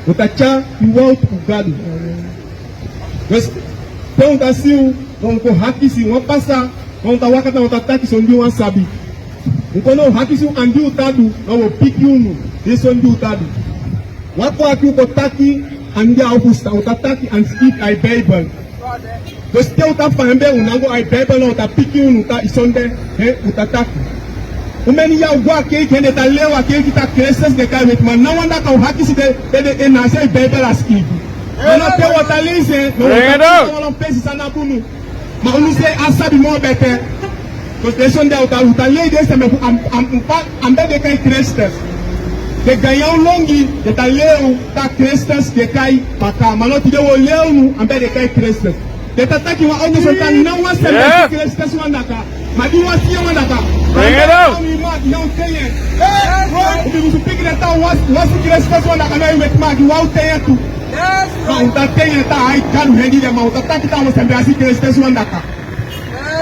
utacha iwao tukugado. Então utasiu onko haki si wapasa onta wakata utataki sondi wansabi. Ukono haki si andi utadu na wopiki unu yesondi utadu. Wako haki ukotaki andi aufusta utataki and speak I Bible. Dus te utafambe unango I Bible na utapiki unu uta isonde utataki. Umeni ya ugwa kei kende ta lewa kei kita Christus de kai with man. Na wanda ka haki si de enase Bible askibi. Mana te watalize no wala pesi sana bunu. Ma unuse asabi mo bete. Because they sonde utalei de se me ambe de kai Christus. De ganhar longi de ta leu ta Christus de kai maka. Mana ti de wo leu nu ambe de kai Christus. De ta taki wa onde so ta na wa se Christus wanda ka. Ma di wa si wanda ka. Bring it out! Não tem. O pique de tal was que eles fazem na canal e mag o tem tu. Não tá tem tá aí caro rendi de mal tá que tá você assim que eles fazem na cá.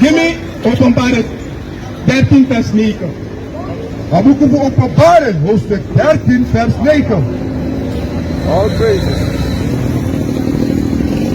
Give me Openbaring 13 verse 9. Dan moeten we Openbaring hoofdstuk 13 vers 9. All praises.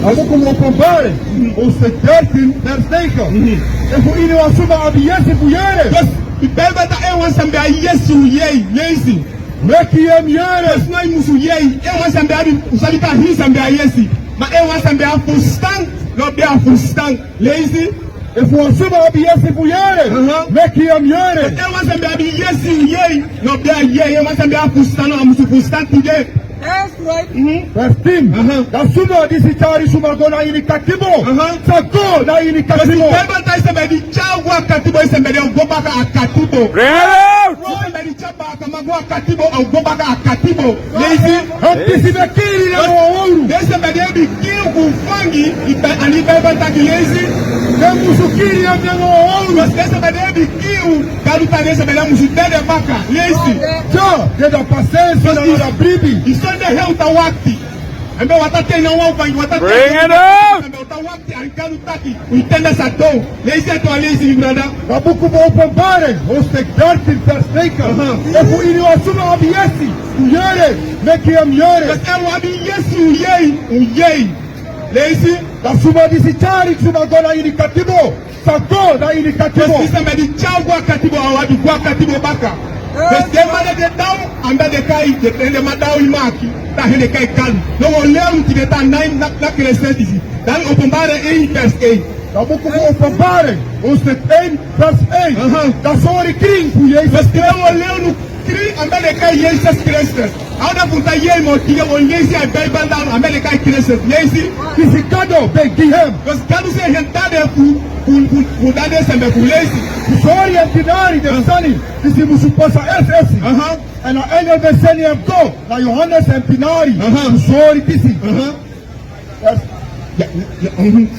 Dan moeten we Openbaring hoofdstuk 13 vers 9. En voor iedereen was zomaar aan de Jezus voor jaren. Dus de Bijbel dat er was bij Jezus jij lezen. Meki hem jaren. Dus nou moest jij er was bij usabita hier bij Jezus. Maar er was bij verstand, nog bij verstand lezen. En voor zomaar aan de Jezus voor jaren. Meki hem jaren. Er was bij Jezus jij, nog bij jij. Er was bij verstand, nog moest verstand today. That's right. Vers 10. Dan zomaar die zitari zomaar go naar jullie katibo. Sago naar jullie katibo. Bible time se bedi chawa katibo se bedi go back akatibo. Bring it out! Se bedi chaba kamago akatibo au go back akatibo. Lazy. Hapisi bekiri na ouru. Desse bedi bi kiu kufangi ipe ani Bible time lazy. Musukiri ya mjengo ouru. Desse bedi bi kiu kaluta desse bedi musitede baka lazy. Jo, deda pasensa na ila bribi. Isonde heuta wakti. Embe watate na wafangi watate. Bring it out! Embe utawakti alikalu taki. Uitende sa do. Lazy to lazy brother. Kabuku mo Openbaring hoofdstuk 13 vers 9. En voor iedereen was zomaar aan de Jezus. Ujere, meki hem jere. Dus er was die Jezus ujei. Lazy. Dan zomaar die zitari zomaar go naar jullie katibo. Sago naar jullie katibo. Dus is met die chagwa katibo awadi kwa katibo baka. Dus de made de down anda de kai de madao imaki. Ta hele kai kan. No leum ti de ta nine na Christus disi. Dan Openbaring 1 vers 1. Dan moet ik Openbaring hoofdstuk 1 vers 1. Dan zou ik kring voor Jezus. Dus de leum kri anda de kai Jezus Christus. Ouda punta ye mo ti o Jezus ai Bible down anda de kai Christus. Jezus is kado be gihem. Dus kadu se hentade fu dade sembe fu lazy. Sorry en pinari de sani. Disi musu pasa SS. En na engel de seni hem go. Na Joahannes en pinari. Sorry disi.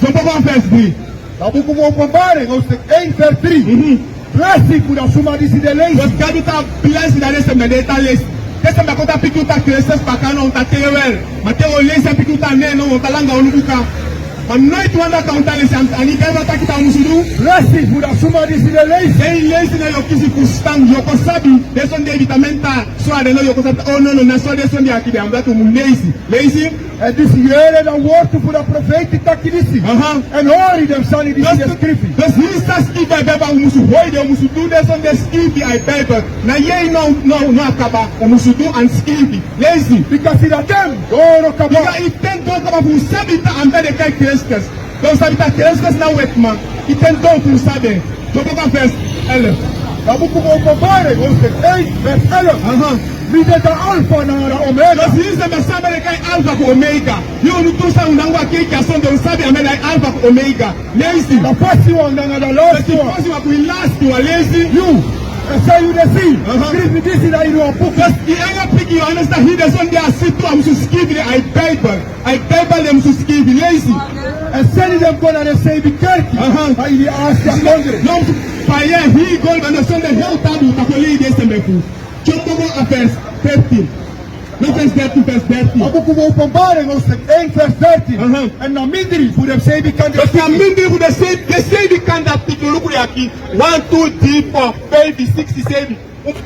Zo van vers 3. Dan moet ik Openbaring hoofdstuk 1 vers 3. Blessing voor dat zomaar disi de lezen. Dus kadu ta bless dade sembe de ta lazy. Desse me conta pikuta Christus pakana onta tewel. Mateo lazy pikuta neno onta langa onubuka. Maar nooit wanda kaunta lesi ani kaiwa takita musudu. Blessing voor dat zomaar disi de lezen. Hey lazy na yokisi kustam yokosabi. Deson de vitamenta so ade no yokosabi. Oh no na so deson de akide amba to mu lazy. Lazy. En dus jere dan woorden voor de profeet takidisi. En hoor je dem sani disi de skrifi. Dus hier staat skiba beba umusu hoide musudu deson de skibi ai beba. Na ye no akaba musudu and skibi. Lazy. Because that them go kaba. Because it ten go kaba fu sabita amba de kai Christus. Donc sabita Christus na wetman. It ten go fu sabe. Donc on vers 11. Dan moet ik Openbaring hoofdstuk 1 vers 11. Wie de alfa naar de omega. Dus hier is de sabe de kai alpha ko omega. Yo nu to sa unangwa keki asonde usabe amela alpha ko omega. Lazy. The first one and the last one. The first one will last to a lazy. You. And so you the see. Skrif this in your book. Because the anga piki Johannes that he doesn't there sit to am to skip the I Bible them to skip lazy. And send them go and say be careful. I the ask the hungry. No fire he go and the Sunday hell tabu takoli de sembeku. Chokobo affairs 13. No vers 13 vers 13. Abu Openbaring hoofdstuk 1 vers 13. En na mindri voor de zeven kan de mindri voor de zeven kan dat tikuluku yaki 1 2 3 4 5 6 7.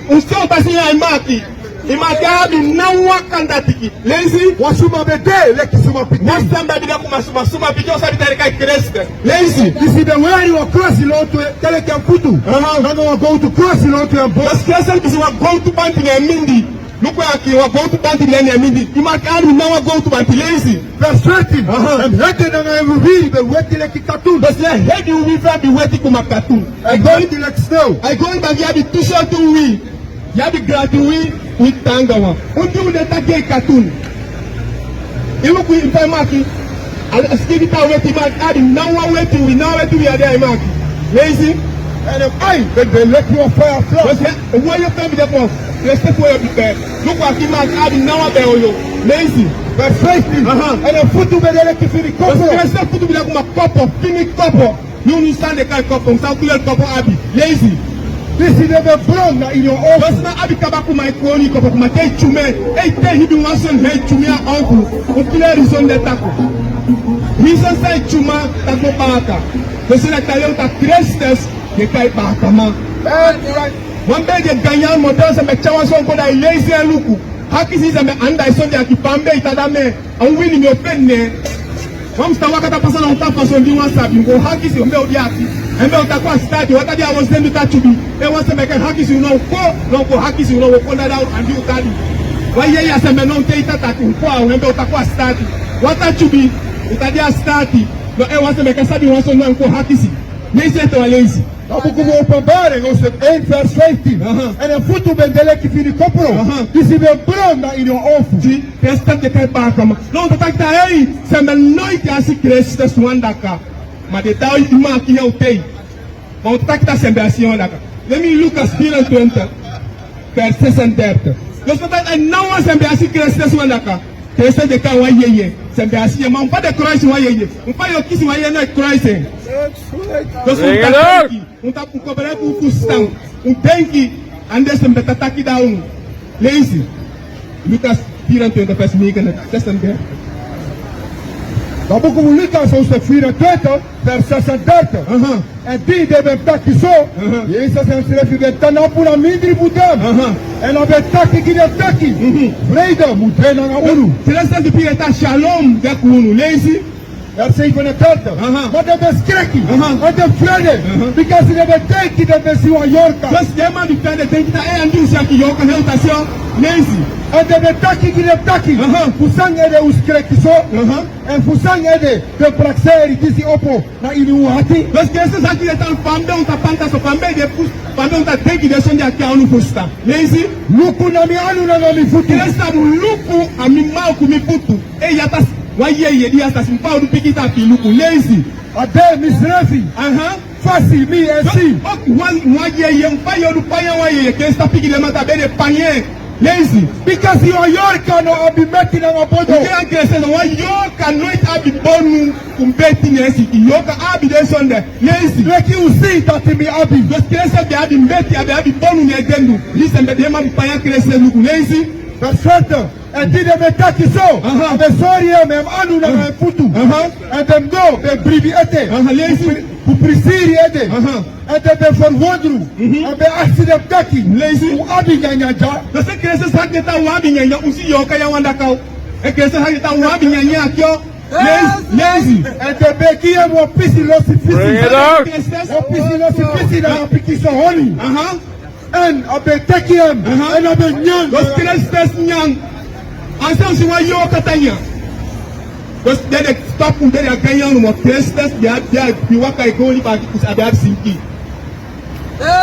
Usto basi ya imaki. imagabi nawa kandatiki lazy wasuma bede lekisuma piti wasamba bida kumasuma suma bida sabitare kai Christus lazy this is the way you are crossing onto teleke mputu nanga wa go to crossing onto a boss Christus kisi wa go to banti na mindi luko yaki wa go to banti na mindi imagabi nawa go to banti lazy frustrating and hated and I will be the waiting like cartoon but say head you will be waiting kuma cartoon I going to like snow I going back ya bi t-shirt we ya bi gratuit with tangawa undi uleta ke cartoon ilu ku imaki skidi ta waiting mark adi nawa waiting we are there mark lazy and I they let you fire flow but say why you come there for respect for your people look at him mark adi nawa be oyo lazy frustrating and a photo be there ki fini kopo kopo parce que photo be there kuma kopo fini kopo you understand the kind kopo on south kopo abi lazy this is the brown in your own Bosna abi kabaku mai koni ko kuma te chume e te hibi wason he chumia onku o kile reason de tako reason sai chuma tako baka bosna tayo ta Christus ke kai baka ma one be de ganyan model se me chawa so ko da lazy luku hakisi se me anda so de akipambe itadame on wini me openne Wamsta wakata pasana utafa so ndi wasabi ngo hakisi ombe odiati embe utakuwa stadi watadi awozendu tachubi wase meke hakisi uko hakisi uko down and you tadi waye ya seme non teita tatu kwa embe utakuwa stadi watachubi utadia stadi no wase meke sabi waso uko hakisi nise to lazy Abukumu Openbaring also in verse 15 and a foot to bendele ki fini kopro this is the brown in your office ji testa de kai ba kama no takta hey seme noite asi Christus wandaka ma de taw ima ki yautei on takta sembrasion daka let me look at Spirit 20 verse 60 Jos dat en nou was sembrasi Christus wandaka Christus de kai wa yeye sembrasi ma on pas de croix wa yeye on pas yo kisi wa yeye na croix Jos on tap ku kobere ku kustan on denki ande sembetataki down lazy Lucas 24 vers 9 60 Abukumu Lucas also 24 vers 60 en die de betaki so Jezus en schreef de tanapuna mindri budem en op betaki ki de taki vrede moet hij naar unu Celeste de pirata shalom de kunu lazy Verse 37 maar de beskrekki en de vrede because de betaki de besiwa yorka Just the man who can think that and do something you can help us lazy en de betaki ki de taki fusang ede uskrekki so en fusang ede de praxeri kisi opo na ili hati Just que essas aqui estão pambão tá panta so pambé de pus pambão tá tem que deixar de aqui a unu fusta lazy luku na mi anu na mi futu Celeste mu luku a mi mal ku mi putu e ya tas wa yeye dia tas mi pa du pikita ki luku lazy ade misrefi fasi mi esi wa yeye mpa yo du panya wa yeye que está pikile mata be de panye lazy because you are yorka no abi meti na bodo Ukiwa Christus wa yoka noit abi bonu kumbeti nesi yoka abi de sonde lazy like you see that me abi Jos Christus be abi mbeti abi bonu ne gendu listen be de ma panya Christus luku lazy perfecto and did the betaki so the sorry mem anu na futu and them go the briviete lazy ku prisiri ede and the forwardru and the accident taki lazy u abi nyanya ja Jos Christus hakita wa abi nyanya usi yoka ya wanda kau Christus hakita wa abi nyanya akyo lazy and the bekie mo pisi losi Bring it out. pisi losi pisi na piki so honey and abetaki and abenyang Jos Christus nyang Ansa si wa yoka tanya Jos de stop de ganyan no Christus dia biwaka igoli ba ki abia sinki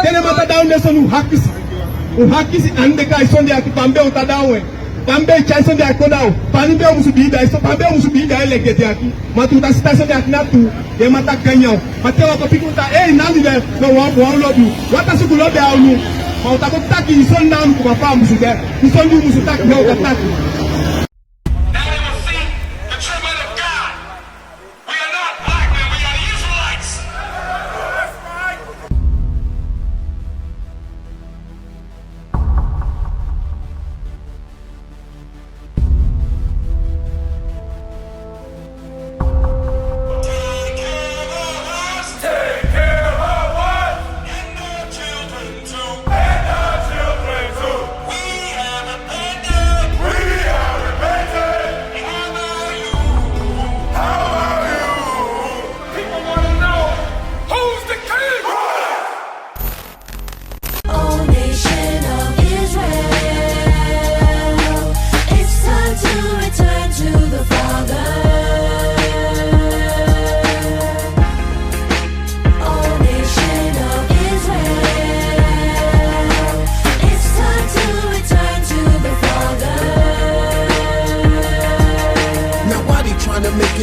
Tene mata down de sonu hakisi ande kai sonde akipambe utadawe pambe chai sonde akodao pambe musubida so pambe musubida elegete aki matuta station de akinatu de mata ganyan matewa ko pikuta nandi de no wa love you wata suku love aunu ma utakotaki sonda ku papa musude isondu musutaki na ukataki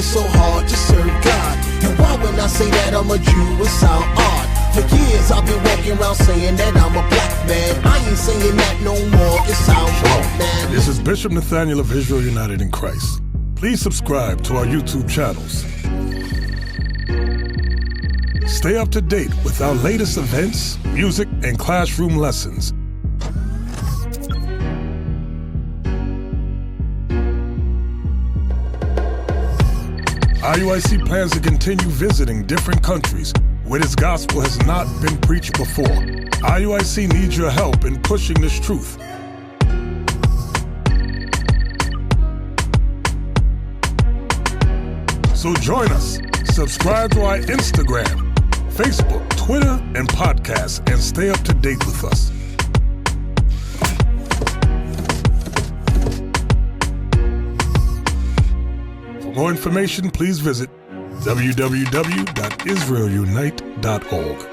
it's so hard to serve God? And why when I say that I'm a Jew, it sound odd? For years I've been walking around saying that I'm a black man. I ain't saying that no more, it sounds wrong, man. This is Bishop Nathaniel of Israel United in Christ. Please subscribe to our YouTube channels. Stay up to date with our latest events, music, and classroom lessons. IUIC plans to continue visiting different countries where this gospel has not been preached before. IUIC needs your help in pushing this truth. So join us. Subscribe to our Instagram, Facebook, Twitter, and podcast, and stay up to date with us. For more information, please visit www.israelunite.org.